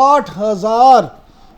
8,000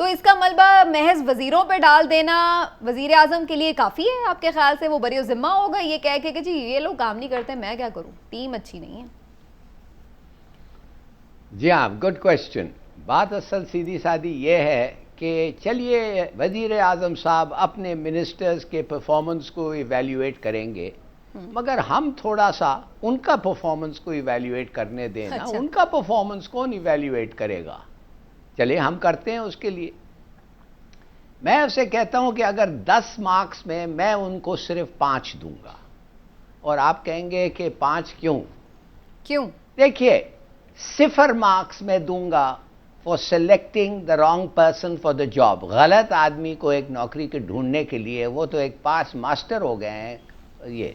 تو اس کا ملبہ محض وزیروں پہ ڈال دینا وزیر اعظم کے لیے کافی ہے آپ کے خیال سے؟ وہ بری ذمہ ہوگا یہ کہہ کے کہ جی یہ لوگ کام نہیں کرتے، میں کیا کروں، ٹیم اچھی نہیں ہے؟ جی ہاں، گڈ کوشچن. بات اصل سیدھی سادی یہ ہے کہ چلیے وزیر اعظم صاحب اپنے منسٹرز کے پرفارمنس کو ایویلیویٹ کریں گے، مگر ہم تھوڑا سا ان کا پرفارمنس کو ایویلیویٹ کرنے دیں نا. ان کا پرفارمنس کون ایویلیویٹ کرے گا؟ چلیے ہم کرتے ہیں اس کے لیے. میں اسے کہتا ہوں کہ اگر 10 مارکس میں ان کو صرف 5 دوں گا، اور آپ کہیں گے کہ 5 کیوں؟ دیکھیے 0 مارکس میں دوں گا for selecting the wrong person for the job. غلط آدمی کو ایک نوکری کے ڈھونڈنے کے لیے وہ تو ایک پاس ماسٹر ہو گئے ہیں. یہ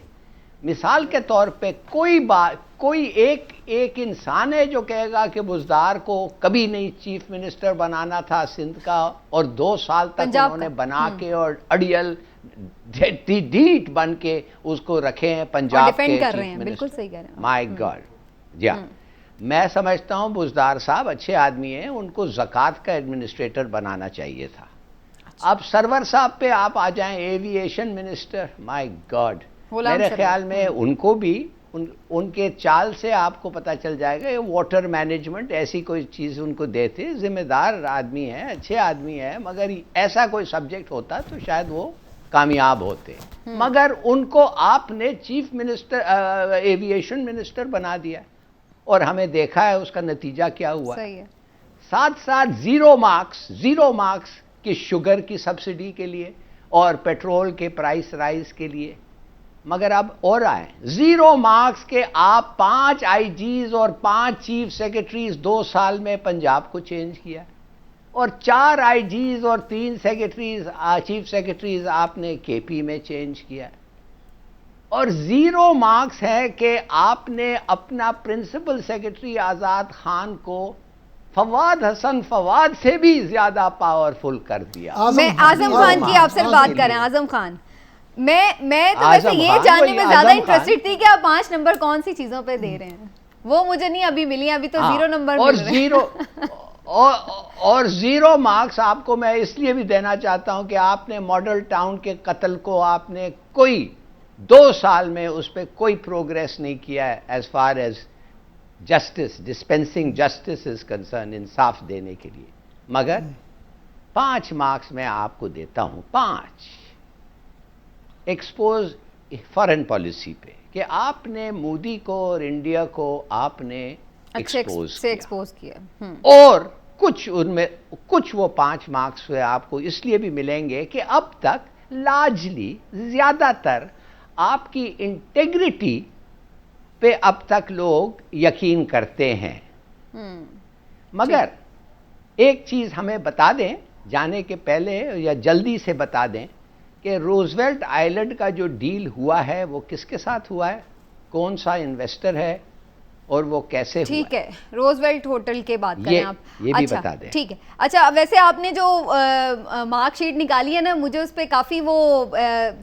مثال کے طور پہ کوئی ایک انسان ہے جو کہے گا کہ بزدار کو کبھی نہیں چیف منسٹر بنانا تھا سندھ کا، اور 2 سال تک انہوں نے بنا کے اور اڑیل ڈیٹ بن کے اس کو رکھے ہیں پنجاب کے چیف منسٹر. بالکل صحیح کہہ رہے ہیں. مائی گاڈ. جی ہاں، میں سمجھتا ہوں بزدار صاحب اچھے آدمی ہیں، ان کو زکوٰۃ کا ایڈمنسٹریٹر بنانا چاہیے تھا. اب سرور صاحب پہ آپ آ جائیں، ایوییشن منسٹر، مائی گاڈ. میرے خیال میں ان کو بھی ان کے چال سے آپ کو پتہ چل جائے گا. واٹر مینجمنٹ ایسی کوئی چیز ان کو دیتے، ذمہ دار آدمی ہیں، اچھے آدمی ہیں، مگر ایسا کوئی سبجیکٹ ہوتا تو شاید وہ کامیاب ہوتے. مگر ان کو آپ نے چیف منسٹر ایوییشن منسٹر بنا دیا، اور ہمیں دیکھا ہے اس کا نتیجہ کیا ہوا. ساتھ 0 مارکس کی شوگر کی سبسڈی کے لیے اور پیٹرول کے پرائس رائز کے لیے. مگر اب اور آئیں 0 مارکس کے آپ 5 آئی جیز اور 5 چیف سیکرٹریز 2 سال میں پنجاب کو چینج کیا، اور 4 آئی جیز اور 3 چیف سیکرٹریز آپ نے کے پی میں چینج کیا. اور 0 مارکس ہے کہ آپ نے اپنا پرنسپل سیکرٹری آزاد خان کو فواد حسن فواد سے بھی زیادہ پاورفل کر دیا. میں اعظم خان کی آپ سے بات کریں. اعظم خان، میں تو ویسے یہ جاننے میں زیادہ انٹرسٹڈ تھی کہ آپ 5 نمبر کون سی چیزوں پہ دے رہے ہیں. وہ مجھے نہیں ابھی ملی، ابھی تو 0 نمبر مل رہے ہیں. اور 0 مارکس آپ کو میں اس لیے بھی دینا چاہتا ہوں کہ آپ نے ماڈل ٹاؤن کے قتل کو آپ نے 2 سال میں اس پہ کوئی پروگریس نہیں کیا ہے as far as justice, dispensing justice is concern, انصاف دینے کے لیے. مگر 5 مارکس میں آپ کو دیتا ہوں. 5 ایکسپوز فارن پالیسی پہ کہ آپ نے مودی کو اور انڈیا کو آپ نے ایکسپوز کیا. اور کچھ وہ 5 مارکس آپ کو اس لیے بھی ملیں گے کہ اب تک لارجلی زیادہ تر آپ کی انٹیگریٹی پہ اب تک لوگ یقین کرتے ہیں. مگر ایک چیز ہمیں بتا دیں جانے کے پہلے، یا جلدی سے بتا دیں، کہ روزویلٹ آئلینڈ کا جو ڈیل ہوا ہے وہ کس کے ساتھ ہوا ہے، کون سا انویسٹر ہے، اور وہ کیسے ہوا؟ ٹھیک ہے، روزویلٹ ہوٹل کے بات کریں آپ، یہ بھی بتا دیں. ٹھیک ہے. اچھا، ویسے آپ نے جو مارک شیٹ نکالی ہے نا، مجھے اس پہ کافی وہ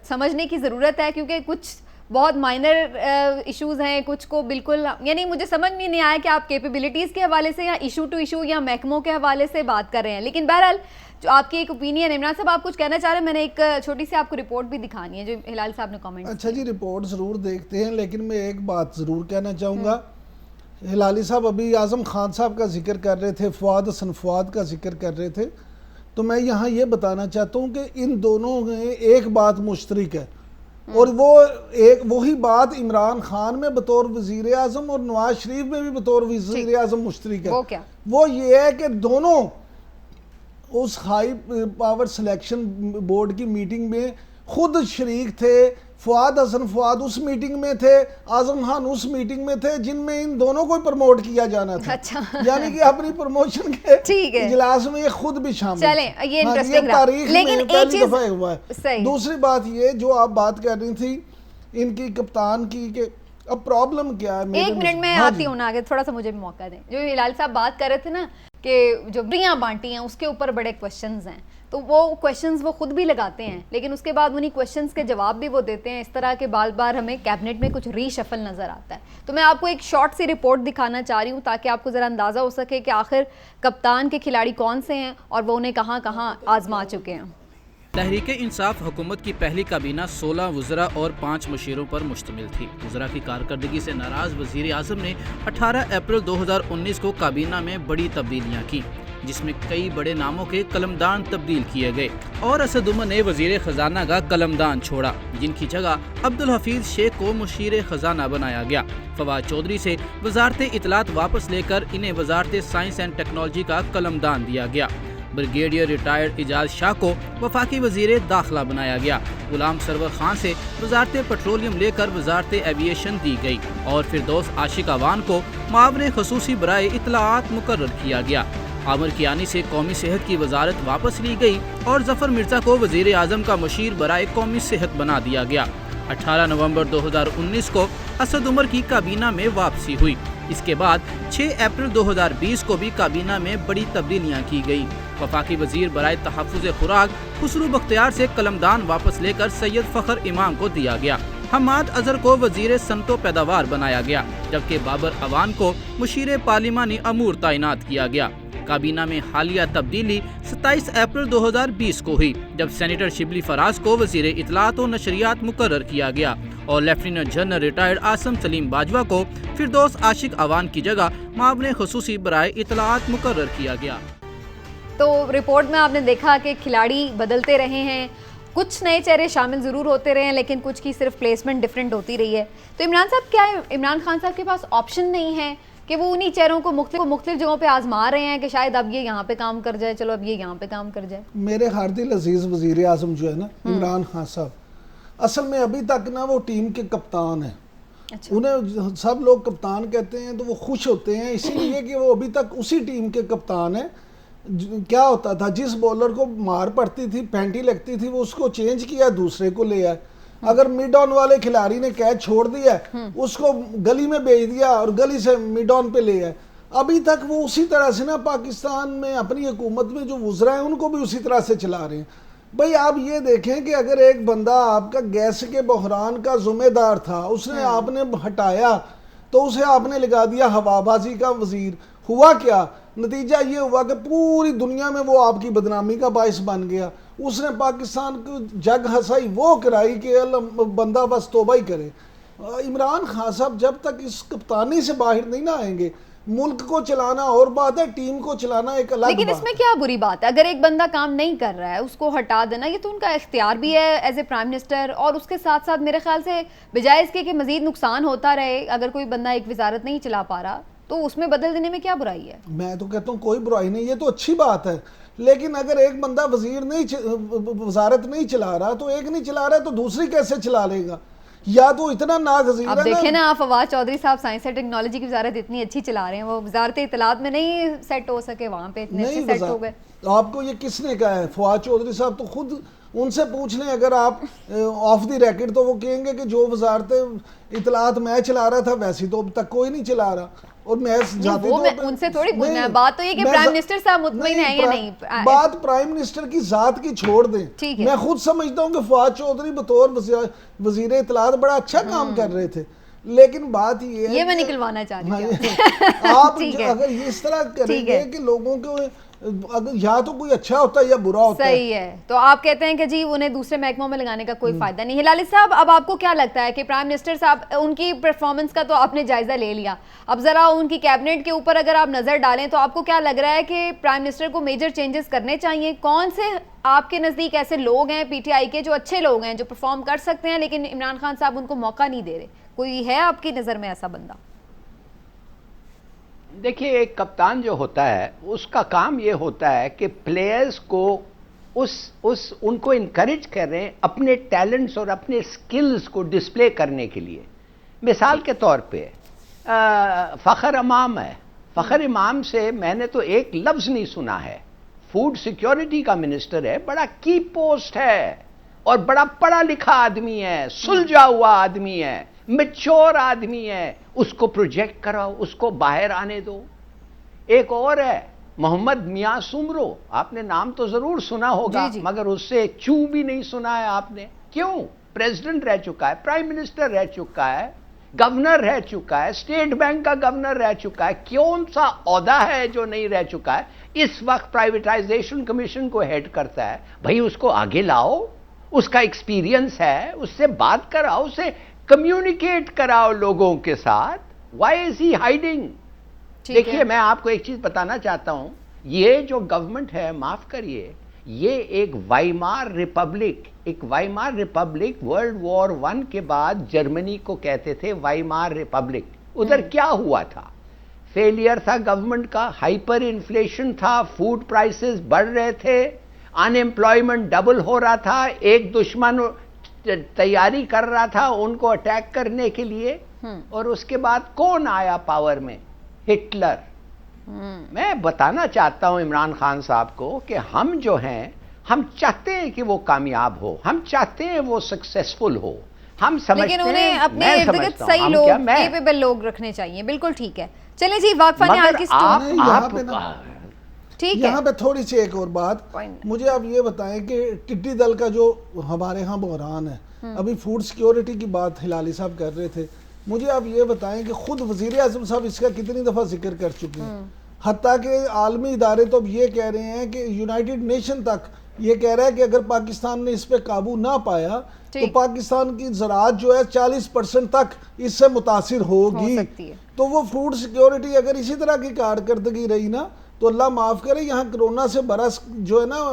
سمجھنے کی ضرورت ہے، کیونکہ کچھ بہت مائنر ایشوز ہیں، کچھ کو بالکل، یعنی مجھے سمجھ میں نہیں آیا کہ آپ کیپیبلٹیز کے حوالے سے یا ایشو ٹو ایشو یا محکموں کے حوالے سے بات کر رہے ہیں. لیکن بہرحال جو آپ کی ایک اوپینین ہے. عمران صاحب آپ کچھ کہنا چاہ رہے ہیں؟ میں نے ایک چھوٹی سی آپ کو رپورٹ بھی دکھانی ہے جو ہلال صاحب نے کامنٹ. اچھا جی، رپورٹ ضرور دیکھتے ہیں، لیکن میں ایک بات ضرور کہنا چاہوں گا. ہلالی صاحب ابھی اعظم خان صاحب کا ذکر کر رہے تھے، فواد حسن فواد کا ذکر کر رہے تھے، تو میں یہاں یہ بتانا چاہتا ہوں کہ ان دونوں میں ایک بات مشترک ہے، اور وہ وہی بات عمران خان میں بطور وزیر اعظم اور نواز شریف میں بھی بطور وزیر اعظم مشترک ہے. وہ کیا؟ وہ یہ ہے کہ دونوں اس ہائی پاور سلیکشن بورڈ کی میٹنگ میں خود شریک تھے. فواد حسن فواد اس میٹنگ میں تھے، اعظم خان اس میٹنگ میں تھے جن میں ان دونوں کو پروموٹ کیا جانا تھا. یعنی کہ اپنی پروموشن کے اجلاس میں یہ خود بھی شامل. چلیں، یہ انٹرسٹنگ رہا، تاریخ میں پہلی دفعہ ہوا ہے. دوسری بات یہ جو آپ بات کر رہی تھی ان کی کپتان کی، کہ اب پرابلم کیا ہے. 1 منٹ میں آتی ہوں نا آگے، تھوڑا سا مجھے بھی موقع دیں. جو ہلال صاحب بات کر رہے تھے نا کہ جو بریاں بانٹی ہیں اس کے اوپر بڑے کوشچنز ہیں، تو وہ کویشچنز وہ خود بھی لگاتے ہیں لیکن اس کے بعد انہیں کویشچنز کے جواب بھی وہ دیتے ہیں. اس طرح کے بار بار ہمیں کیبنٹ میں کچھ ری شفل نظر آتا ہے. تو میں آپ کو ایک شارٹ سی رپورٹ دکھانا چاہ رہی ہوں تاکہ آپ کو ذرا اندازہ ہو سکے کہ آخر کپتان کے کھلاڑی کون سے ہیں اور وہ انہیں کہاں کہاں آزما چکے ہیں. تحریک انصاف حکومت کی پہلی کابینہ 16 وزراء اور 5 مشیروں پر مشتمل تھی. وزراء کی کارکردگی سے ناراض وزیر اعظم نے 18 اپریل 2019 کو کابینہ میں بڑی تبدیلیاں کی جس میں کئی بڑے ناموں کے قلمدان تبدیل کیے گئے اور اسد عمر نے وزیر خزانہ کا قلمدان چھوڑا جن کی جگہ عبدالحفیظ شیخ کو مشیر خزانہ بنایا گیا. فواد چودھری سے وزارت اطلاعات واپس لے کر انہیں وزارت سائنس اینڈ ٹیکنالوجی کا قلمدان دیا گیا. بریگیڈیئر ریٹائرڈ اعجاز شاہ کو وفاقی وزیر داخلہ بنایا گیا. غلام سرور خان سے وزارت پیٹرولیم لے کر وزارت ایویشن دی گئی اور فردوس عاشق اعوان کو معاون خصوصی برائے اطلاعات مقرر کیا گیا. عامر کیانی سے قومی صحت کی وزارت واپس لی گئی اور ظفر مرزا کو وزیر اعظم کا مشیر برائے قومی صحت بنا دیا گیا. 18 نومبر 2019 کو اسد عمر کی کابینہ میں واپسی ہوئی. اس کے بعد 6 اپریل 2020 کو بھی کابینہ میں بڑی تبدیلیاں کی گئیں. وفاقی وزیر برائے تحفظ خوراک خسرو بختیار سے قلمدان واپس لے کر سید فخر امام کو دیا گیا. حماد اظہر کو وزیر صنعت و پیداوار بنایا گیا جبکہ بابر اعوان کو مشیر پارلیمانی امور تعینات کیا گیا. کابینہ میں حالیہ تبدیلی 27 اپریل 2020 کو ہوئی جب سینیٹر شبلی فراز کو وزیر اطلاعات و نشریات مقرر کیا گیا اور lieutenant general retired Asim Saleem Bajwa کو فردوس عاشق اعوان کی جگہ معاون خصوصی برائے اطلاعات مقرر کیا گیا. تو رپورٹ میں آپ نے دیکھا کہ کھلاڑی بدلتے رہے ہیں, کچھ نئے چہرے شامل ضرور ہوتے رہے ہیں لیکن کچھ کی صرف پلیسمنٹ ڈفرینٹ ہوتی رہی ہے. تو عمران صاحب کیا عمران خان صاحب کے پاس آپشن نہیں ہے کہ وہ انہی چہروں کو مختلف جگہوں پہ آزما رہے ہیں کہ شاید اب یہ یہاں پہ کام کر جائے, چلو اب یہ یہاں پہ کام کر جائے؟ میرے ہردل عزیز وزیر اعظم جو ہے نا عمران خان صاحب, اصل میں ابھی تک نا وہ ٹیم کے کپتان ہیں. انہیں سب لوگ کپتان کہتے ہیں تو وہ خوش ہوتے ہیں اسی لیے کہ وہ ابھی تک اسی ٹیم کے کپتان ہیں. کیا ہوتا تھا, جس بولر کو مار پڑتی تھی, پینٹی لگتی تھی, وہ اس کو چینج کیا, دوسرے کو لے آئے. اگر مڈ آن والے کھلاڑی نے کیچ چھوڑ دیا اس کو گلی میں بھیج دیا اور گلی سے مڈ آن پہ لے آئے. ابھی تک وہ اسی طرح سے نا پاکستان میں اپنی حکومت میں جو وزراء ہیں ان کو بھی اسی طرح سے چلا رہے ہیں. بھئی آپ یہ دیکھیں کہ اگر ایک بندہ آپ کا گیس کے بحران کا ذمہ دار تھا, اس نے آپ نے ہٹایا تو اسے آپ نے لگا دیا ہوا بازی کا وزیر. ہوا کیا نتیجہ یہ ہوا کہ پوری دنیا میں وہ آپ کی بدنامی کا باعث بن گیا. اس نے پاکستان کو جگ ہسائی وہ کرائی کہ بندہ بس توبہ ہی کرے. عمران خان صاحب جب تک اس کپتانی سے باہر نہیں نہ آئیں گے, ملک کو چلانا اور بات ہے, ٹیم کو چلانا ایک الگ بات ہے. لیکن اس میں کیا بری بات ہے, اگر ایک بندہ کام نہیں کر رہا ہے اس کو ہٹا دینا, یہ تو ان کا اختیار بھی ہے ایز اے پرائم منسٹر, اور اس کے ساتھ ساتھ میرے خیال سے بجائے اس کے کہ مزید نقصان ہوتا رہے, اگر کوئی بندہ ایک وزارت نہیں چلا پا رہا تو اس میں بدل دینے میں کیا برائی ہے؟ میں تو کہتا ہوں کوئی برائی نہیں, یہ تو اچھی بات ہے. لیکن اگر ایک بندہ وزارت نہیں چلا رہا تو ایک نہیں چلا رہا تو دوسری کیسے چلا لے گا؟ یا تو اتنا ناگزیر ہے. اب دیکھیں نا, آپ فواد چودھری صاحب سائنس اینڈ ٹیکنالوجی کی وزارت اتنی اچھی چلا رہے ہیں, وہ وزارت اطلاعات میں نہیں سیٹ ہو سکے, وہاں پہ اتنے اچھے سیٹ ہو گئے. آپ کو یہ کس نے کہا ہے؟ فواد چودھری صاحب تو خود, ان سے پوچھ لیں اگر آپ آف دی ریکڈ, تو وہ کہیں گے کہ جو وزارت اطلاعات میں چلا رہا تھا ویسی تو اب تک کوئی نہیں چلا رہا. اور میں ان سے تھوڑی پوچھنا ہے, بات تو یہ کہ پرائم منسٹر صاحب مطمئن ہیں یا نہیں. بات پرائم منسٹر کی ذات کی چھوڑ دیں. میں خود سمجھتا ہوں کہ فواد چودھری بطور وزیر اطلاعات بڑا اچھا کام کر رہے تھے, لیکن بات یہ ہے, یہ میں نکلوانا چاہ رہی ہوں, آپ اگر اس طرح کریں گے کہ لوگوں کو یا تو کوئی اچھا ہوتا ہے یا برا ہوتا ہے. صحیح ہے, تو آپ کہتے ہیں کہ جی انہیں دوسرے محکموں میں لگانے کا کوئی فائدہ نہیں ہے. لالی صاحب, اب آپ کو کیا لگتا ہے کہ پرائم منسٹر صاحب ان کی پرفارمنس کا تو آپ نے جائزہ لے لیا, اب ذرا ان کی کیبنٹ کے اوپر اگر آپ نظر ڈالیں تو آپ کو کیا لگ رہا ہے کہ پرائم منسٹر کو میجر چینجز کرنے چاہیے؟ کون سے آپ کے نزدیک ایسے لوگ ہیں پی ٹی آئی کے جو اچھے لوگ ہیں, جو پرفارم کر سکتے ہیں, لیکن عمران خان صاحب ان کو موقع نہیں دے رہے؟ کوئی ہے آپ کی نظر میں ایسا بندہ؟ دیکھیے, ایک کپتان جو ہوتا ہے اس کا کام یہ ہوتا ہے کہ پلیئرز کو ان کو انکریج کریں اپنے ٹیلنٹس اور اپنے سکلز کو ڈسپلے کرنے کے لیے. مثال کے طور پہ فخر امام ہے, فخر امام سے میں نے تو ایک لفظ نہیں سنا ہے. فوڈ سیکیورٹی کا منسٹر ہے, بڑا کی پوسٹ ہے اور بڑا پڑھا لکھا آدمی ہے, سلجھا ہوا آدمی ہے, میچور آدمی ہے, اس کو پروجیکٹ کراؤ, اس کو باہر آنے دو. ایک اور ہے محمد میاں سمرو، آپ نے نام تو ضرور سنا ہوگا، جی جی. مگر اس سے چو بھی نہیں سنا ہے آپ نے. کیوں؟ پریزیڈنٹ رہ چکا ہے، پرائم منسٹر رہ چکا ہے، گورنر رہ چکا ہے، اسٹیٹ بینک کا گورنر رہ چکا ہے. کون سا عہدہ ہے جو نہیں رہ چکا ہے؟ اس وقت پرائیویٹائزیشن کمیشن کو ہیڈ کرتا ہے. بھائی اس کو آگے لاؤ، اس کا ایکسپیرینس ہے، اس سے بات کراؤ، اسے کمیونیکیٹ کراؤ لوگوں کے ساتھ. وائی از ہی ہائیڈنگ؟ دیکھیے میں آپ کو ایک چیز بتانا چاہتا ہوں، یہ جو گورنمنٹ ہے، معاف کریے، یہ ایک وائمار ریپبلک ورلڈ وار 1 کے بعد جرمنی کو کہتے تھے وائمار ریپبلک. ادھر کیا ہوا تھا؟ فیلئر تھا گورنمنٹ کا، ہائپر انفلیشن تھا، فوڈ پرائسز بڑھ رہے تھے، ان ایمپلائمنٹ ڈبل ہو رہا تھا، ایک دشمن تیاری کر رہا تھا ان کو اٹیک کرنے کے لیے. اور اس کے بعد کون آیا پاور میں؟ ہٹلر. میں بتانا چاہتا ہوں عمران خان صاحب کو کہ ہم جو ہیں، ہم چاہتے ہیں کہ وہ کامیاب ہو، ہم چاہتے ہیں وہ سکسیسفل ہو، ہم سمجھتے ہیں، لیکن انہیں اپنے میں ارد گرد سمجھتا صحیح ہوں، لوگ، کیا میں کیپیبل لوگ رکھنے چاہیے. بالکل ٹھیک ہے. چلیں جی، واقفہ نہال کی مگر سٹوری آپ ٹھیک ہے. یہاں پہ تھوڑی سی ایک اور بات، مجھے آپ یہ بتائیں کہ ٹڈی دل کا جو ہمارے ہاں بحران ہے، ابھی فوڈ سیکیورٹی کی بات ہلالی صاحب کر رہے تھے، مجھے آپ یہ بتائیں کہ خود وزیر اعظم صاحب اس کا کتنی دفعہ ذکر کر چکے ہیں. حتیٰ کہ عالمی ادارے تو اب یہ کہہ رہے ہیں کہ یونائٹڈ نیشن تک یہ کہہ رہا ہے کہ اگر پاکستان نے اس پہ قابو نہ پایا تو پاکستان کی زراعت جو ہے 40% تک اس سے متاثر ہوگی. تو وہ فوڈ سیکیورٹی اگر اسی طرح کی کارکردگی رہی نا تو اللہ معاف کرے، یہاں کرونا سے برس جو ہے نا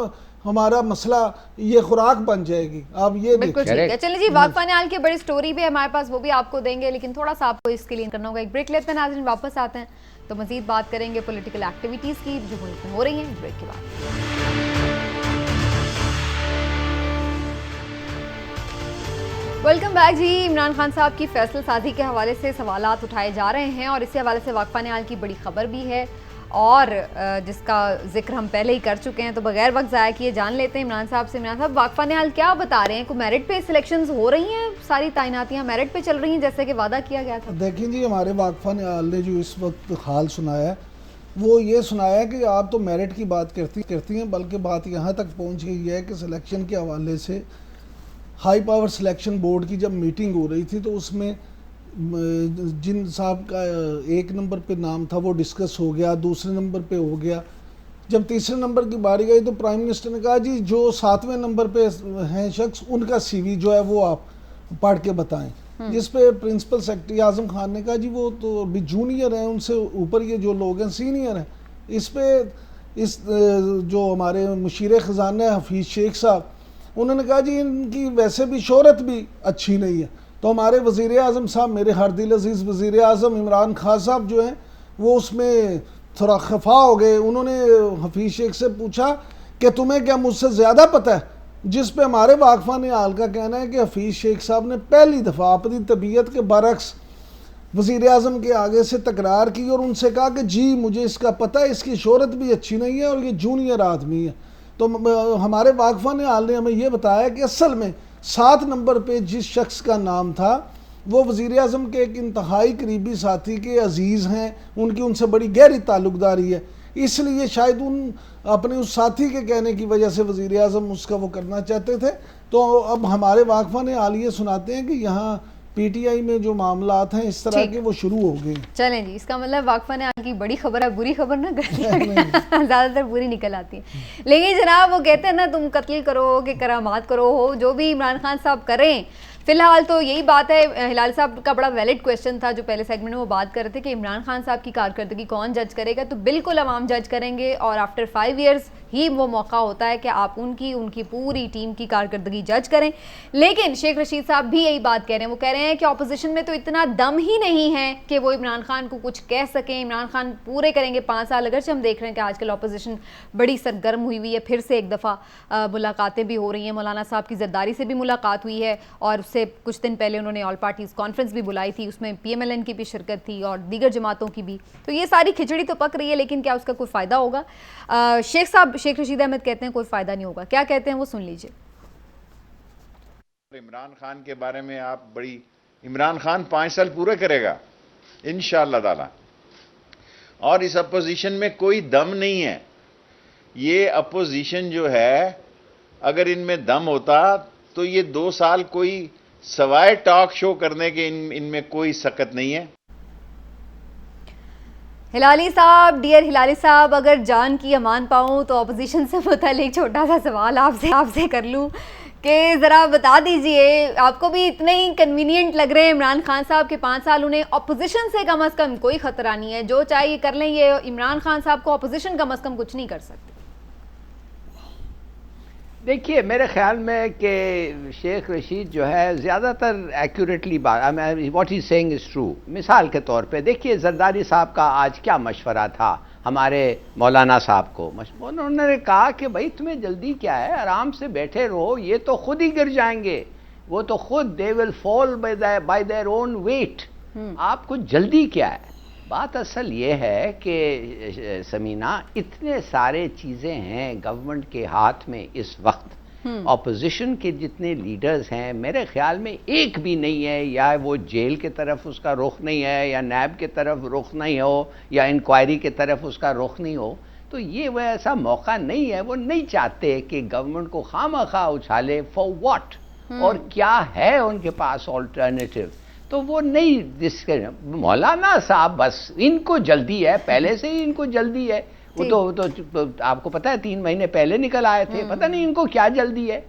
ہمارا مسئلہ یہ خوراک بن جائے گی. آپ یہ بالکل ٹھیک ہے. چلیں جی، واقفہ نہال کی بڑی سٹوری بھی ہے ہمارے پاس، وہ بھی آپ کو دیں گے، لیکن تھوڑا سا آپ کو اس کے لیے کرنا ہوگا ایک بریک. لیتے ہیں ناظرین، واپس آتے ہیں تو مزید بات کریں گے پولیٹیکل ایکٹیویٹیز کی جو ملک میں ہو رہی ہیں بریک کے بعد. ویلکم بیک جی. عمران خان صاحب کی فیصل سازی کے حوالے سے سوالات اٹھائے جا رہے ہیں اور اسی حوالے سے واقفہ نہال کی بڑی خبر بھی ہے اور جس کا ذکر ہم پہلے ہی کر چکے ہیں. تو بغیر وقت ضائع کیے جان لیتے ہیں عمران صاحب سے. عمران صاحب، واقفہ نہال کیا بتا رہے ہیں؟ کوئی میرٹ پہ سلیکشنز ہو رہی ہیں؟ ساری تعیناتیاں میرٹ پہ چل رہی ہیں جیسے کہ وعدہ کیا گیا تھا؟ دیکھیں جی، ہمارے واقفہ نہال نے جو اس وقت حال سنایا ہے وہ یہ سنایا کہ آپ تو میرٹ کی بات کرتی ہیں، بلکہ بات یہاں تک پہنچ گئی ہے کہ سلیکشن کے حوالے سے ہائی پاور سلیکشن بورڈ کی جب میٹنگ ہو رہی تھی تو اس میں جن صاحب کا 1 نمبر پہ نام تھا وہ ڈسکس ہو گیا، دوسرے نمبر پہ ہو گیا. جب تیسرے نمبر کی باری گئی تو پرائم منسٹر نے کہا جی جو 7ویں نمبر پہ ہیں شخص، ان کا سی وی جو ہے وہ آپ پڑھ کے بتائیں. جس پہ پرنسپل سیکرٹری اعظم خان نے کہا جی وہ تو ابھی جونیئر ہیں، ان سے اوپر یہ جو لوگ ہیں سینئر ہیں. اس پہ جو ہمارے مشیر خزانہ حفیظ شیخ صاحب، انہوں نے کہا جی ان کی ویسے بھی شہرت بھی اچھی نہیں ہے. تو ہمارے وزیر اعظم صاحب، میرے ہر دل عزیز وزیر اعظم عمران خان صاحب جو ہیں وہ اس میں تھوڑا خفا ہو گئے. انہوں نے حفیظ شیخ سے پوچھا کہ تمہیں کیا مجھ سے زیادہ پتہ ہے؟ جس پہ ہمارے واقفہ نہال کا کہنا ہے کہ حفیظ شیخ صاحب نے پہلی دفعہ اپنی طبیعت کے برعکس وزیر اعظم کے آگے سے تکرار کی اور ان سے کہا کہ جی مجھے اس کا پتہ ہے، اس کی شہرت بھی اچھی نہیں ہے اور یہ جونیئر آدمی ہے. تو ہمارے واقفہ نہال نے ہمیں یہ بتایا کہ اصل میں 7 نمبر پہ جس شخص کا نام تھا وہ وزیر اعظم کے ایک انتہائی قریبی ساتھی کے عزیز ہیں، ان سے بڑی گہری تعلق داری ہے. اس لیے شاید اپنے اس ساتھی کے کہنے کی وجہ سے وزیر اعظم اس کا وہ کرنا چاہتے تھے. تو اب ہمارے واقفہ نہال یہ سناتے ہیں کہ یہاں پی ٹی آئی میں جو معاملات ہیں اس طرح کے وہ شروع ہو گئے. چلیں جی، اس کا مطلب واقفہ نہال کی بڑی خبر ہے، بری خبر نہ زیادہ تر بری نکل آتی ہے. لیکن جناب وہ کہتے ہیں نا تم قتل کرو کہ کرامات کرو، ہو جو بھی عمران خان صاحب کریں. فی الحال تو یہی بات ہے. ہلال صاحب کا بڑا ویلڈ کویشچن تھا جو پہلے سیگمنٹ میں وہ بات کر رہے تھے کہ عمران خان صاحب کی کارکردگی کون جج کرے گا. تو بالکل عوام جج کریں گے اور آفٹر 5 ایئرز ہی وہ موقع ہوتا ہے کہ آپ ان کی پوری ٹیم کی کارکردگی جج کریں. لیکن شیخ رشید صاحب بھی یہی بات کہہ رہے ہیں. وہ کہہ رہے ہیں کہ اپوزیشن میں تو اتنا دم ہی نہیں ہے کہ وہ عمران خان کو کچھ کہہ سکیں. عمران خان پورے کریں گے 5 سال. اگرچہ ہم دیکھ رہے ہیں کہ آج کل اپوزیشن بڑی سرگرم ہوئی ہوئی ہے، پھر سے ایک دفعہ ملاقاتیں بھی ہو رہی ہیں. مولانا صاحب کی زرداری سے بھی ملاقات ہوئی ہے اور اس سے کچھ دن پہلے انہوں نے آل پارٹیز کانفرنس بھی بلائی تھی، اس میں پی ایم ایل این کی بھی شرکت تھی اور دیگر جماعتوں کی بھی. تو یہ ساری کھچڑی تو پک رہی ہے، لیکن کیا اس کا کوئی فائدہ ہوگا؟ شیخ رشید احمد کہتے ہیں کوئی فائدہ نہیں ہوگا. کیا کہتے ہیں وہ سن لیجئے. عمران خان کے بارے میں عمران خان 5 سال پورے کرے گا انشاءاللہ تعالی. اور اس اپوزیشن میں کوئی دم نہیں ہے. یہ اپوزیشن جو ہے اگر ان میں دم ہوتا تو یہ 2 سال کوئی سوائے ٹاک شو کرنے کے ان میں کوئی سکت نہیں ہے. ہلالی صاحب، ڈیئر ہلالی صاحب، اگر جان کی امان پاؤں تو اپوزیشن سے متعلق چھوٹا سا سوال آپ سے کر لوں کہ ذرا بتا دیجئے، آپ کو بھی اتنے ہی کنوینئنٹ لگ رہے ہیں عمران خان صاحب کے 5 سال، انہیں اپوزیشن سے کم از کم کوئی خطرہ نہیں ہے، جو چاہے یہ کر لیں، یہ عمران خان صاحب کو اپوزیشن کم از کم کچھ نہیں کر سکتی؟ دیکھیے میرے خیال میں کہ شیخ رشید جو ہے زیادہ تر accurately what he seeing is true. مثال کے طور پہ دیکھیے زرداری صاحب کا آج کیا مشورہ تھا ہمارے مولانا صاحب کو. انہوں نے کہا کہ بھائی تمہیں جلدی کیا ہے، آرام سے بیٹھے رہو، یہ تو خود ہی گر جائیں گے، وہ تو خود they will fall by their own weight. آپ کو جلدی کیا ہے؟ بات اصل یہ ہے کہ سمینہ اتنے سارے چیزیں ہیں گورنمنٹ کے ہاتھ میں اس وقت. اپوزیشن کے جتنے لیڈرز ہیں میرے خیال میں ایک بھی نہیں ہے، یا وہ جیل کے طرف اس کا رخ نہیں ہے، یا نیب کے طرف رخ نہیں ہو، یا انکوائری کے طرف اس کا رخ نہیں ہو. تو یہ وہ ایسا موقع نہیں ہے، وہ نہیں چاہتے کہ گورنمنٹ کو خواہ اچھالے. For what? اور کیا ہے ان کے پاس آلٹرنیٹیو؟ تو وہ نہیں. مولانا صاحب بس ان کو جلدی ہے، پہلے سے ہی ان کو جلدی ہے. وہ تو آپ کو پتا ہے 3 مہینے پہلے نکل آئے تھے، پتہ نہیں ان کو کیا جلدی ہے.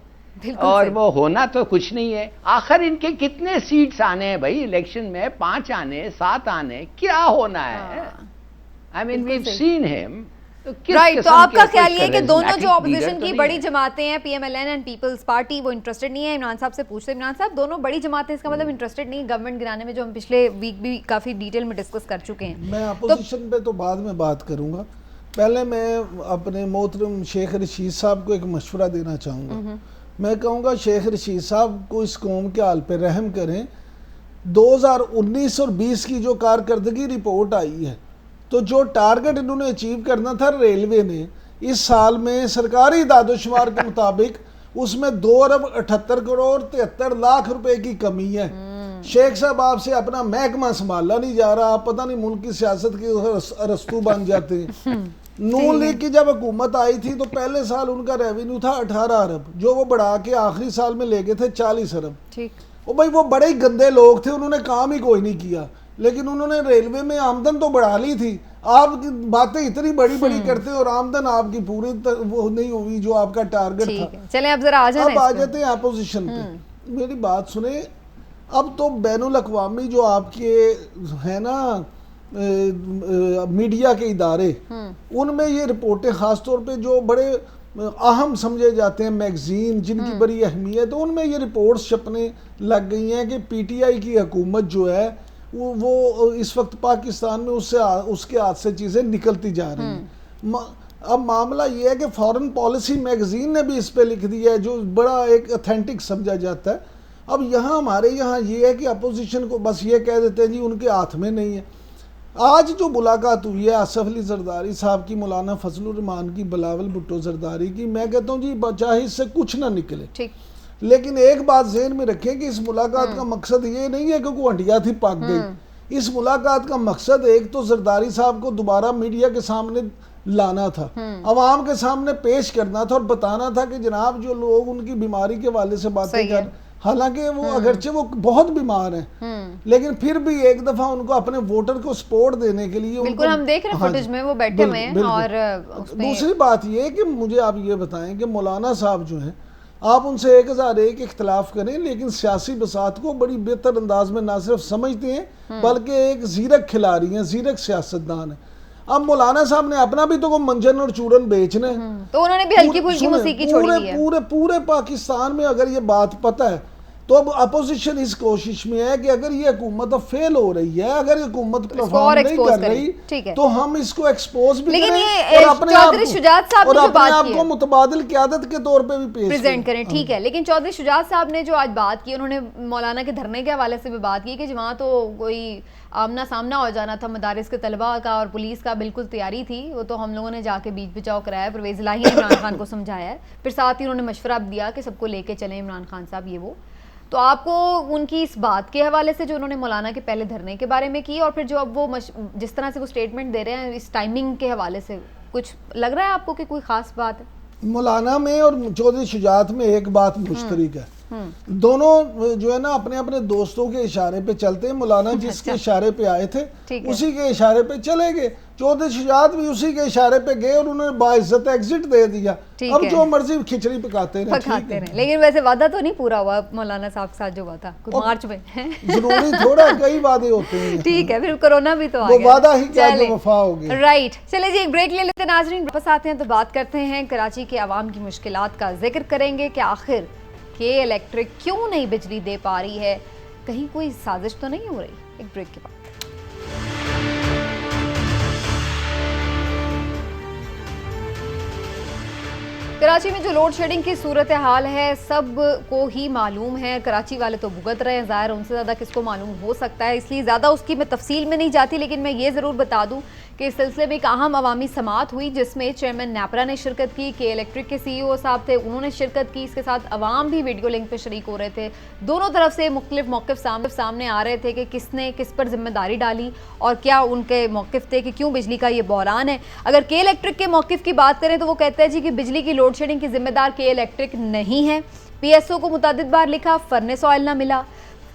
اور وہ ہونا تو کچھ نہیں ہے. آخر ان کے کتنے سیٹس آنے ہیں بھائی الیکشن میں؟ 5 آنے، 7 آنے، کیا ہونا ہے؟ I mean we've seen him. Right. تو آپ کا خیال یہ ہے کہ دونوں جو اپوزیشن کی بڑی جماعتیں ہیں، P M L N and people's party, وہ انٹرسٹڈ نہیں ہے؟ عمران صاحب سے پوچھتے، عمران صاحب دونوں بڑی جماعتیں، اس کا مطلب انٹرسٹڈ نہیں گورنمنٹ گرانے میں، جو ہم پچھلے ویک بھی کافی ڈیٹیل میں ڈسکس کر چکے ہیں. میں اپوزیشن پہ تو بعد میں بات کروں گا. پہلے میں اپنے محترم شیخ رشید صاحب کو ایک مشورہ دینا چاہوں گا. میں کہوں گا شیخ رشید صاحب کو اس قوم کے حال پہ رحم کریں. 2019 اور 20 کی جو کارکردگی رپورٹ آئی ہے، تو جو ٹارگٹ انہوں نے اچیو کرنا تھا ریلوے نے اس سال میں، سرکاری اعداد و شمار کے مطابق اس میں 2,78,73,00,000 روپے کی کمی ہے. شیخ صاحب آپ سے اپنا محکمہ سنبھالا نہیں جا رہا، آپ پتہ نہیں ملک کی سیاست کے ارسطو بن جاتے ہیں. نون لیگ کی جب حکومت آئی تھی تو پہلے سال ان کا ریونیو تھا 18 ارب، جو وہ بڑھا کے آخری سال میں لے گئے تھے 40 ارب. وہ بھائی وہ بڑے ہی گندے لوگ تھے، انہوں نے کام ہی کوئی نہیں کیا، لیکن انہوں نے ریلوے میں آمدن تو بڑھا لی تھی. آپ کی باتیں اتنی بڑی بڑی کرتے ہیں اور آمدن آپ کی پوری وہ نہیں ہوئی جو آپ کا ٹارگٹ تھا. چلیں اب ذرا اب آ جاتے ہیں اپوزیشن پہ. میری بات سنیں، اب تو بین الاقوامی جو آپ کے ہیں نا میڈیا کے ادارے، ان میں یہ رپورٹیں خاص طور پہ جو بڑے اہم سمجھے جاتے ہیں میگزین جن کی بڑی اہمیت ہے، ان میں یہ رپورٹس چھپنے لگ گئی ہیں کہ پی ٹی آئی کی حکومت جو ہے وہ اس وقت پاکستان میں اس کے ہاتھ سے چیزیں نکلتی جا رہی ہیں. اب معاملہ یہ ہے کہ فارن پالیسی میگزین نے بھی اس پہ لکھ دیا ہے، جو بڑا ایک اتھینٹک سمجھا جاتا ہے. اب یہاں ہمارے یہاں یہ ہے کہ اپوزیشن کو بس یہ کہہ دیتے ہیں جی ان کے ہاتھ میں نہیں ہے. آج جو ملاقات ہوئی ہے آصف علی زرداری صاحب کی، مولانا فضل الرحمان کی، بلاول بھٹو زرداری کی، میں کہتا ہوں جی چاہے اس سے کچھ نہ نکلے، لیکن ایک بات ذہن میں رکھیں کہ اس ملاقات کا مقصد یہ نہیں ہے کہ کوئی ہنڈیا تھی پاک گئی. اس ملاقات کا مقصد ایک تو زرداری صاحب کو دوبارہ میڈیا کے سامنے لانا تھا، عوام کے سامنے پیش کرنا تھا اور بتانا تھا کہ جناب جو لوگ ان کی بیماری کے والے سے باتیں کر، حالانکہ وہ اگرچہ وہ بہت بیمار ہیں، لیکن پھر بھی ایک دفعہ ان کو اپنے ووٹر کو سپورٹ دینے کے لیے بالکل ہم دیکھ رہے ہیں فوٹیج میں وہ بیٹھے ہوئے ہیں. اور دوسری بات یہ ہے کہ مجھے آپ یہ بتائیں کہ مولانا صاحب جو ہیں، آپ ان سے 1001 اختلاف کریں، لیکن سیاسی بساط کو بڑی بہتر انداز میں نہ صرف سمجھتے ہیں بلکہ ایک زیرک کھلاڑی ہیں، زیرک سیاستدان ہیں. اب مولانا صاحب نے اپنا بھی تو کوئی منجن اور چورن بیچنا ہے، تو انہوں نے بھی ہلکی پھلکی موسیقی چھوڑی ہوئی ہے. پورے پاکستان میں اگر یہ بات پتہ ہے تو اب اپوزیشن اس کوشش میں ہے کہ اگر یہ حکومت اب فیل ہو رہی ہے، اگر یہ حکومت پرفارم نہیں کر رہی تو ہم اس کو ایکسپوز بھی کریں اور اپنے آپ کو متبادل قیادت کے طور پہ بھی پریزنٹ کریں. ٹھیک ہے، لیکن چودھری شجاعت صاحب نے جو آج بات کی، انہوں نے مولانا کے دھرنے کے حوالے سے بھی بات کی کہ وہاں تو کوئی آمنا سامنا ہو جانا تھا مدارس کے طلباء کا اور پولیس کا بالکل تیاری تھی، وہ تو ہم لوگوں نے جا کے بیچ بچاؤ کرایا. پرویز الہی نے عمران خان کو سمجھایا ہے، پھر ساتھ ہی انہوں نے مشورہ دیا کہ سب کو لے کے چلیں عمران خان صاحب. یہ وہ تو آپ کو ان کی اس بات کے حوالے سے جو انہوں نے مولانا کے پہلے دھرنے کے بارے میں کی اور پھر جو اب وہ جس طرح سے وہ اسٹیٹمنٹ دے رہے ہیں اس ٹائمنگ کے حوالے سے کچھ لگ رہا ہے آپ کو کہ کوئی خاص بات ہے؟ مولانا میں اور چودھری شجاعت میں ایک بات مشترک ہے، دونوں جو ہے نا اپنے اپنے دوستوں کے اشارے پہ چلتے ہیں. مولانا جس کے اشارے پہ آئے تھے اسی کے اشارے پہ چلے گئے، چودھری شجاعت بھی اسی کے اشارے پہ گئے اور انہوں نے باعزت ایگزٹ دے دیا. اب جو مرضی کھچڑی پکاتے رہے. لیکن ویسے وعدہ تو نہیں پورا ہوا مولانا صاحب کے ساتھ جو ہوا تھا مارچ میں. ضروری تھوڑا کئی وعدے ہوتے ہیں. ٹھیک ہے، پھر کرونا بھی تو آ گیا، وہ وعدہ ہی کیا جو وفا ہوگی. رائٹ، چلے جی ایک بریک لے لیتے ہیں ناظرین، واپس آتے ہیں تو بات کرتے ہیں کراچی کے عوام کی مشکلات کا ذکر کریں گے کہ آخر کے الیکٹرک کیوں نہیں بجلی دے پا رہی ہے، کہیں کوئی سازش تو نہیں ہو رہی. ایک بریک کے بعد. کراچی میں جو لوڈ شیڈنگ کی صورتحال ہے سب کو ہی معلوم ہے، کراچی والے تو بھگت رہے ہیں، ظاہر ان سے زیادہ کس کو معلوم ہو سکتا ہے، اس لیے زیادہ اس کی میں تفصیل میں نہیں جاتی. لیکن میں یہ ضرور بتا دوں کہ اس سلسلے میں ایک اہم عوامی سماعت ہوئی جس میں چیئرمین نیپرا نے شرکت کی، کے الیکٹرک کے سی ای او صاحب تھے انہوں نے شرکت کی، اس کے ساتھ عوام بھی ویڈیو لنک پہ شریک ہو رہے تھے. دونوں طرف سے مختلف موقف سامنے آ رہے تھے کہ کس نے کس پر ذمہ داری ڈالی اور کیا ان کے موقف تھے کہ کیوں بجلی کا یہ بحران ہے. اگر کے الیکٹرک کے موقف کی بات کریں تو وہ کہتے ہیں جی کہ بجلی کی لوڈ شیڈنگ کی ذمہ دار کے الیکٹرک نہیں ہے. پی ایس او کو متعدد بار لکھا، فرنس آئل نہ ملا.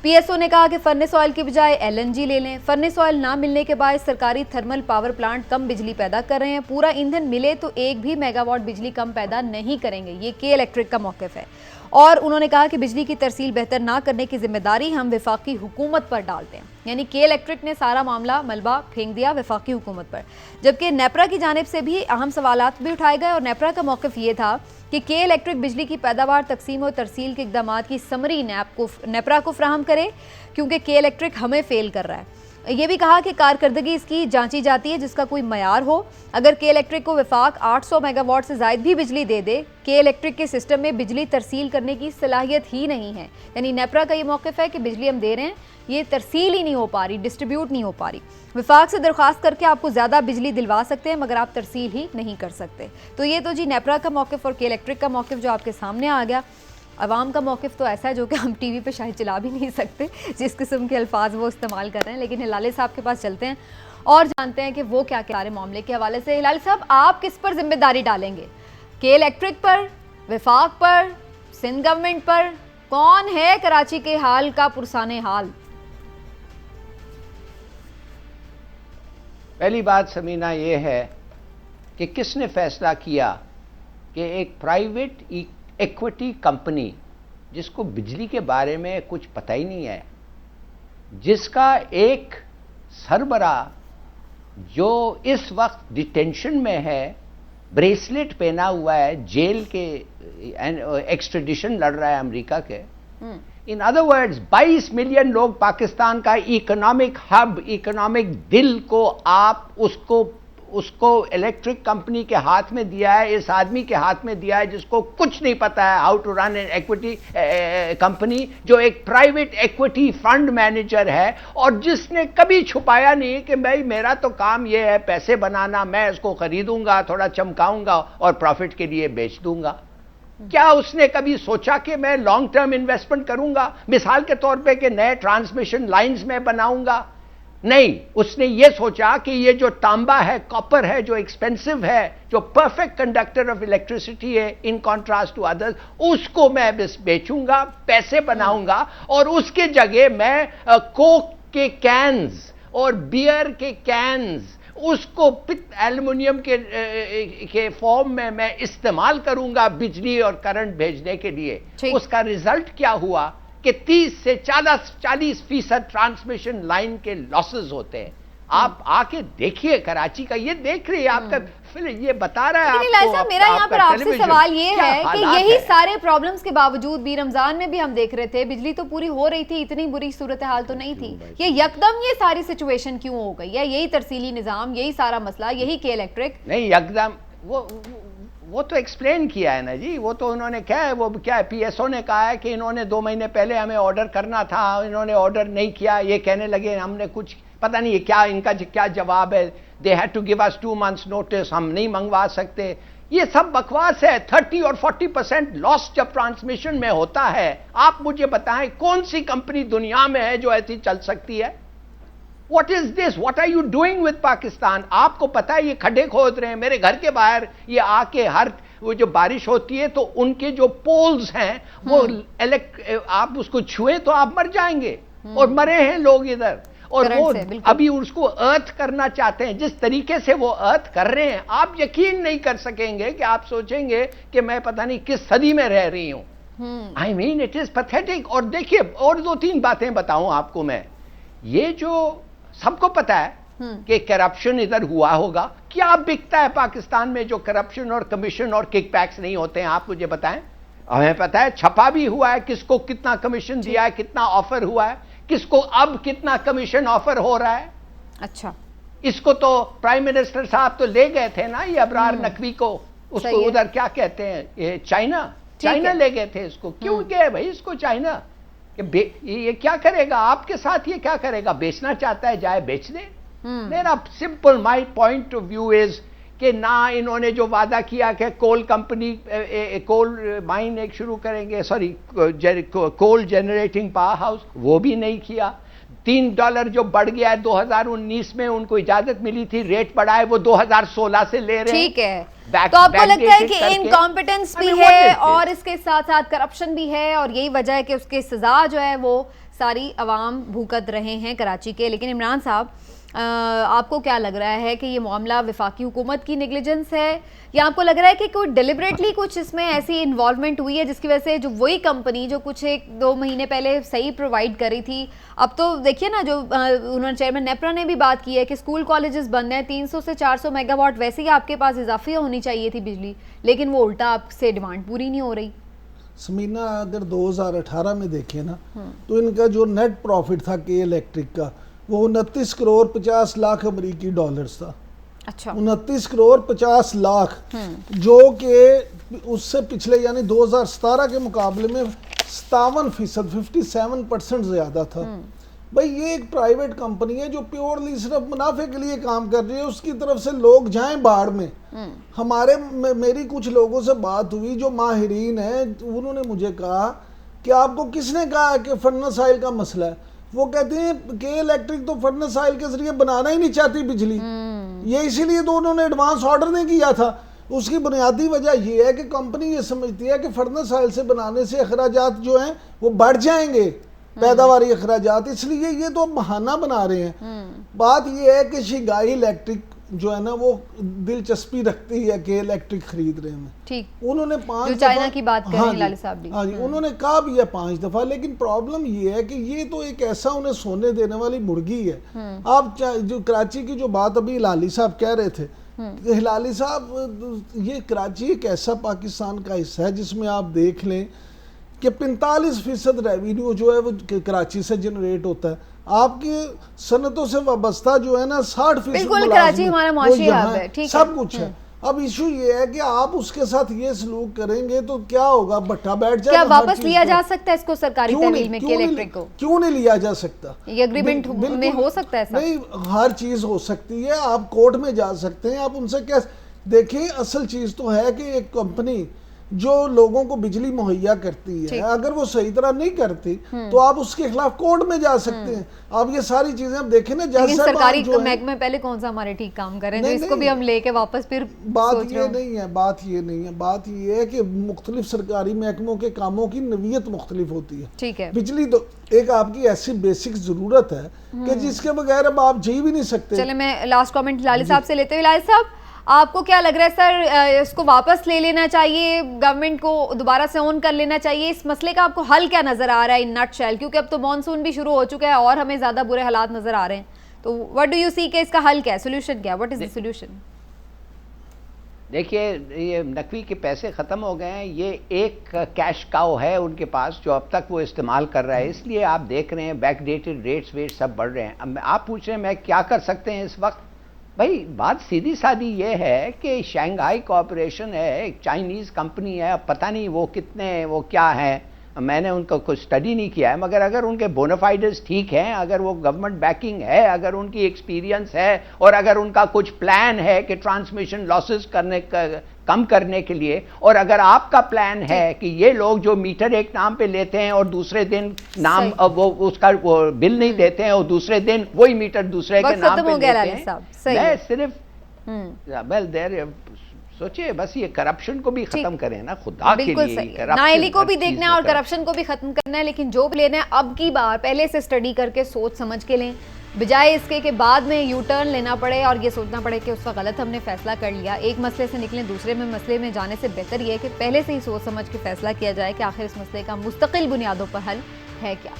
پی ایس او نے کہا کہ فرنس آئل کی بجائے ایل این جی لے لیں. فرنس آئل نہ ملنے کے باعث سرکاری تھرمل پاور پلانٹ کم بجلی پیدا کر رہے ہیں. پورا ایندھن ملے تو ایک بھی میگا واٹ بجلی کم پیدا نہیں کریں گے. یہ کے الیکٹرک کا موقف ہے. اور انہوں نے کہا کہ بجلی کی ترسیل بہتر نہ کرنے کی ذمہ داری ہم وفاقی حکومت پر ڈالتے ہیں. یعنی کے الیکٹرک نے سارا معاملہ ملبہ پھینک دیا وفاقی حکومت پر. جبکہ نیپرا کی جانب سے بھی اہم سوالات بھی اٹھائے گئے اور نیپرا کا موقف یہ تھا کہ کے الیکٹرک بجلی کی پیداوار، تقسیم و ترسیل کے اقدامات کی سمری نیپرا کو فراہم کرے کیونکہ کے الیکٹرک ہمیں فیل کر رہا ہے. یہ بھی کہا کہ کارکردگی اس کی جانچی جاتی ہے جس کا کوئی معیار ہو. اگر کے الیکٹرک کو وفاق 800 میگا واٹ سے زائد بھی بجلی دے دے، کے الیکٹرک کے سسٹم میں بجلی ترسیل کرنے کی صلاحیت ہی نہیں ہے. یعنی نیپرا کا یہ موقف ہے کہ بجلی ہم دے رہے ہیں، یہ ترسیل ہی نہیں ہو پا رہی، ڈسٹریبیوٹ نہیں ہو پا رہی. وفاق سے درخواست کر کے آپ کو زیادہ بجلی دلوا سکتے ہیں مگر آپ ترسیل ہی نہیں کر سکتے. تو یہ تو جی نیپرا کا موقف اور کے الیکٹرک کا موقف جو آپ کے سامنے آ گیا. عوام کا موقف تو ایسا ہے جو کہ ہم ٹی وی پہ شاید چلا بھی نہیں سکتے جس قسم کے الفاظ وہ استعمال کر رہے ہیں. لیکن ہلالی صاحب کے پاس چلتے ہیں اور جانتے ہیں کہ وہ کیا سارے معاملے کے حوالے سے. ہلالی صاحب آپ کس پر ذمہ داری ڈالیں گے؟ کے الیکٹرک پر، وفاق پر، سندھ گورنمنٹ پر؟ کون ہے کراچی کے حال کا پرسان حال؟ پہلی بات سمینہ یہ ہے کہ کس نے فیصلہ کیا کہ ایک پرائیویٹ ایکوٹی کمپنی جس کو بجلی کے بارے میں کچھ پتہ ہی نہیں ہے، جس کا ایک سربراہ جو اس وقت ڈیٹینشن میں ہے، بریسلیٹ پہنا ہوا ہے، جیل کے ایکسٹریڈیشن لڑ رہا ہے امریکہ کے. ان ادر ورڈز 22 ملین لوگ پاکستان کا اکنامک ہب، اکنامک دل کو آپ اس کو الیکٹرک کمپنی کے ہاتھ میں دیا ہے، اس آدمی کے ہاتھ میں دیا ہے جس کو کچھ نہیں پتا ہے how to run an equity company, جو ایک پرائیویٹ ایکوٹی فنڈ مینیجر ہے اور جس نے کبھی چھپایا نہیں کہ بھائی میرا تو کام یہ ہے پیسے بنانا، میں اس کو خریدوں گا، تھوڑا چمکاؤں گا اور پروفٹ کے لیے بیچ دوں گا. کیا اس نے کبھی سوچا کہ میں لانگ ٹرم انویسٹمنٹ کروں گا، مثال کے طور پہ کہ نئے ٹرانسمیشن لائنز میں بناؤں گا؟ نہیں، اس نے یہ سوچا کہ یہ جو تانبا ہے، کاپر ہے، جو ایکسپینسو ہے، جو پرفیکٹ کنڈکٹر آف الیکٹریسٹی ہے ان کانٹراسٹ ٹو ادرز، اس کو میں بس بیچوں گا، پیسے بناؤں گا اور اس کے جگہ میں کوک کے کینز اور بیئر کے کینز اس کو ایلومینیم کے فارم میں استعمال کروں گا بجلی اور کرنٹ بھیجنے کے لیے. اس کا ریزلٹ کیا ہوا کہ 30 سے 40% ٹرانسمیشن لائن کے لاسز ہوتے ہیں. آپ آ کے دیکھیے کراچی کا، یہ دیکھ رہی ہے آپ کا یہ بتا رہا ہے. صاحب میرا یہاں پر آپ سے سوال یہ ہے کہ یہی سارے پرابلمز کے باوجود بھی رمضان میں بھی ہم دیکھ رہے تھے بجلی تو پوری ہو رہی تھی، اتنی بری صورتحال تو نہیں تھی. یہ یکدم یہ ساری سچویشن کیوں ہو گئی ہے؟ یہی ترسیلی نظام، یہی سارا مسئلہ، یہی کے الیکٹرک نہیں یکدم. وہ تو ایکسپلین کیا ہے نا جی، وہ تو انہوں نے کیا ہے، وہ کیا ہے پی ایس او نے کہا ہے کہ انہوں نے 2 مہینے پہلے ہمیں آرڈر کرنا تھا، انہوں نے آرڈر نہیں کیا. یہ کہنے لگے ہم نے کچھ پتہ نہیں کیا ان کا کیا جواب ہے. They had to give us 2 months notice, ہم نہیں منگوا سکتے. یہ سب بکواس ہے. 30 اور 40% لاس جب ٹرانسمیشن میں ہوتا ہے, آپ مجھے بتائیں کون سی کمپنی دنیا میں ہے جو ایسی چل سکتی ہے؟ What is this? What are you doing with Pakistan? آپ کو پتا ہے یہ کھڈے کھود رہے ہیں میرے گھر کے باہر, یہ آ کے ہر وہ جو بارش ہوتی ہے تو ان کے جو پولز ہیں وہ آپ اس کو چھوئیں تو آپ مر جائیں گے, اور مرے ہیں لوگ ادھر, اور وہ ابھی اس کو ارتھ کرنا چاہتے ہیں. جس طریقے سے وہ ارتھ کر رہے ہیں آپ یقین نہیں کر سکیں گے کہ آپ سوچیں گے کہ میں پتہ نہیں کس صدی میں رہ رہی ہوں. I mean it is pathetic. اور دیکھیے اور 2-3 باتیں بتاؤں آپ کو میں. یہ جو سب کو پتا ہے کہ کرپشن ادھر ہوا ہوگا, کیا بکتا ہے پاکستان میں جو کرپشن اور کمیشن اور کک بیکس نہیں ہوتے ہیں؟ آپ مجھے بتائیں. ہمیں پتا ہے چھپا بھی ہوا ہے, کس کو کتنا کمیشن دیا ہے, کتنا آفر ہوا ہے, کس کو اب کتنا کمیشن آفر ہو رہا ہے. اچھا, اس کو تو پرائم منسٹر صاحب تو لے گئے تھے نا, یہ ابرار نقوی کو, اس کو ادھر کیا کہتے ہیں, یہ چائنا لے گئے تھے اس کو. کیوں گئے بھائی اس کو چائنا؟ یہ کیا کرے گا آپ کے ساتھ, یہ کیا کرے گا؟ بیچنا چاہتا ہے جائے بیچ دے. میرا simple my point of view is کہ نہ انہوں نے جو وعدہ کیا کہ کول کمپنی کول مائن ایک شروع کریں گے, سوری کول جنریٹنگ پاور ہاؤس, وہ بھی نہیں کیا. $3 جو بڑھ گیا ہے 2019 میں, ان کو اجازت ملی تھی ریٹ بڑھائے, وہ 2016 سے لے رہے ہیں. ٹھیک ہے, تو آپ کو لگتا ہے کہ انکمپیٹنس بھی ہے اور اس کے ساتھ ساتھ کرپشن بھی ہے, اور یہی وجہ ہے کہ اس کے سزا جو ہے وہ ساری عوام بھوگت رہے ہیں کراچی کے. لیکن عمران صاحب, آپ کو کیا لگ رہا ہے کہ یہ معاملہ وفاقی حکومت کی نیگلیجنس ہے, یا آپ کو لگ رہا ہے کہ کوئی ڈیلیبریٹلی کچھ اس میں ایسی انوالومنٹ ہوئی ہے جس کی وجہ سے جو وہی کمپنی جو کچھ 1-2 مہینے پہلے صحیح پرووائڈ کری تھی, اب تو دیکھیے نا, جو انہوں نے چیئرمین نیپرا نے بھی بات کی ہے کہ اسکول کالجز بند ہیں, 300 سے 400 میگا واٹ ویسے ہی آپ کے پاس اضافی ہونی چاہیے تھی بجلی, لیکن وہ الٹا آپ سے ڈیمانڈ پوری نہیں ہو رہی. سمینا اگر 2018 میں دیکھیں نا تو ان کا جو نیٹ پروفٹ تھا کے الیکٹرک کا وہ 29 کروڑ 50 لاکھ امریکی ڈالرز تھا. اچھا, 29 کروڑ 50 لاکھ, جو کہ اس سے پچھلے یعنی 2017 کے مقابلے میں 57%, 57% زیادہ تھا. بھائی یہ ایک پرائیویٹ کمپنی ہے جو پیورلی صرف منافع کے لیے کام کر رہی ہے, اس کی طرف سے لوگ جائیں باڑ میں. میری کچھ لوگوں سے بات ہوئی جو ماہرین ہیں, انہوں نے مجھے کہا کہ آپ کو کس نے کہا کہ فرنس آئل کا مسئلہ ہے؟ وہ کہتے ہیں کہ الیکٹرک تو فرنس آئل کے ذریعے بنانا ہی نہیں چاہتی بجلی, یہ اسی لیے تو انہوں نے ایڈوانس آرڈر نہیں کیا تھا. اس کی بنیادی وجہ یہ ہے کہ کمپنی یہ سمجھتی ہے کہ فرنس آئل سے بنانے سے اخراجات جو ہیں وہ بڑھ جائیں گے, پیداواری اخراجات, اس لیے یہ تو بہانہ بنا رہے ہیں. بات یہ ہے کہ شنگھائی الیکٹرک جو ہے نا وہ دلچسپی رکھتی ہے کہ الیکٹرک خرید رہے ہیں. ٹھیک, انہوں نے 5 جو چائنا کی بات کر رہے ہیں لالی صاحب بھی, ہاں جی, انہوں نے کہا بھی ہے 5 دفعہ, لیکن پرابلم یہ ہے کہ یہ تو ایک ایسا انہیں سونے دینے والی مرغی ہے. آپ جو کراچی کی جو بات ابھی ہلالی صاحب کہہ رہے تھے, ہلالی صاحب یہ کراچی ایک ایسا پاکستان کا حصہ ہے جس میں آپ دیکھ لیں کہ 45% ریوینیو جو ہے وہ کراچی سے جنریٹ ہوتا ہے. آپ کی صنعتوں سے وابستہ جو ہے نا 60% بالکل کراچی ہمارا معاشی ہب ہے, سب کچھ ہے. اب ایشو یہ ہے کہ آپ اس کے ساتھ یہ سلوک کریں گے تو کیا ہوگا, بٹھا بیٹھ جائے. کیا واپس لیا جا سکتا ہے اس کو سرکاری تحویل میں, الیکٹرک کو کیوں نہیں لیا جا سکتا؟ یہ اگریمنٹ میں ہو سکتا ہے ایسا؟ نہیں, ہر چیز ہو سکتی ہے, آپ کورٹ میں جا سکتے ہیں, آپ ان سے کیا دیکھیں. اصل چیز تو ہے کہ ایک کمپنی جو لوگوں کو بجلی مہیا کرتی ہے اگر وہ صحیح طرح نہیں کرتی تو آپ اس کے خلاف کورٹ میں جا سکتے ہیں. آپ یہ ساری چیزیں اب دیکھیں نا, جیسے سرکاری محکمے پہلے کون سا ہمارے ٹھیک کام کریں جو اس کو بھی ہم لے کے واپس پھر. بات یہ نہیں ہے, بات یہ ہے کہ مختلف سرکاری محکموں کے کاموں کی نوعیت مختلف ہوتی ہے. ٹھیک ہے, بجلی تو ایک آپ کی ایسی بیسک ضرورت ہے کہ جس کے بغیر اب آپ جی بھی نہیں سکتے. چلے میں لاسٹ کامنٹ لالی صاحب سے لیتے ہوئے, لالی صاحب آپ کو کیا لگ رہا ہے سر, اس کو واپس لے لینا چاہیے, گورنمنٹ کو دوبارہ سے اون کر لینا چاہیے, اس مسئلے کا آپ کو حل کیا نظر آ رہا ہے ان نٹ شیل, کیونکہ اب تو مانسون بھی شروع ہو چکا ہے اور ہمیں زیادہ برے حالات نظر آ رہے ہیں, تو وٹ ڈو یو سی کہ اس کا حل کیا ہے, سولوشن کیا ہے, وٹ از دی سولوشن؟ دیکھیے یہ نقوی کے پیسے ختم ہو گئے ہیں, یہ ایک کیش کاؤ ہے ان کے پاس جو اب تک وہ استعمال کر رہا ہے, اس لیے آپ دیکھ رہے ہیں بیک ڈیٹڈ ریٹس ویٹ سب بڑھ رہے ہیں. اب آپ پوچھ رہے ہیں میں کیا کر سکتے ہیں اس وقت. بھائی بات سیدھی سادی یہ ہے کہ شنگھائی کارپوریشن ہے, ایک چائنیز کمپنی ہے, اب پتہ نہیں وہ کتنے وہ کیا ہے, میں نے ان کا کوئی اسٹڈی نہیں کیا ہے، مگر اگر ان کے بونافائیڈز ٹھیک ہیں، اگر وہ گورنمنٹ بیکنگ ہے، اگر ان کی ایکسپیرینس ہے، اور اگر ان کا کچھ پلان ہے کہ ٹرانسمیشن لاسز کم کرنے کے لیے، اور اگر آپ کا پلان ہے کہ یہ لوگ جو میٹر ایک نام پہ لیتے ہیں اور دوسرے دن نام وہ اس کا وہ بل نہیں دیتے ہیں اور دوسرے دن وہی میٹر دوسرے کے نام پہ لیتے ہیں، میں صرف سوچے بس یہ کرپشن کو بھی ختم کریں نا، خدا کے لیے نااہلی کو بھی دیکھنا ہے اور کرپشن کو بھی ختم کرنا ہے، لیکن جو بھی لینا ہے اب کی بار پہلے سے اسٹڈی کر کے سوچ سمجھ کے لیں، بجائے اس کے کہ بعد میں یو ٹرن لینا پڑے اور یہ سوچنا پڑے کہ اس کا غلط ہم نے فیصلہ کر لیا۔ ایک مسئلے سے نکلیں دوسرے مسئلے میں جانے سے بہتر یہ ہے کہ پہلے سے ہی سوچ سمجھ کے فیصلہ کیا جائے کہ آخر اس مسئلے کا مستقل بنیادوں پر حل ہے کیا۔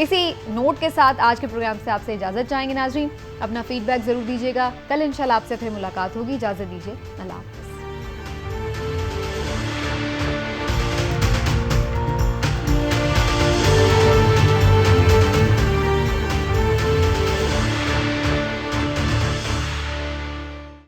اسی نوٹ کے ساتھ آج کے پروگرام سے آپ سے اجازت چاہیں گے ناظرین، اپنا فیڈ بیک ضرور دیجیے گا، کل انشاءاللہ آپ سے پھر ملاقات ہوگی، اجازت دیجیے، اللہ حافظ۔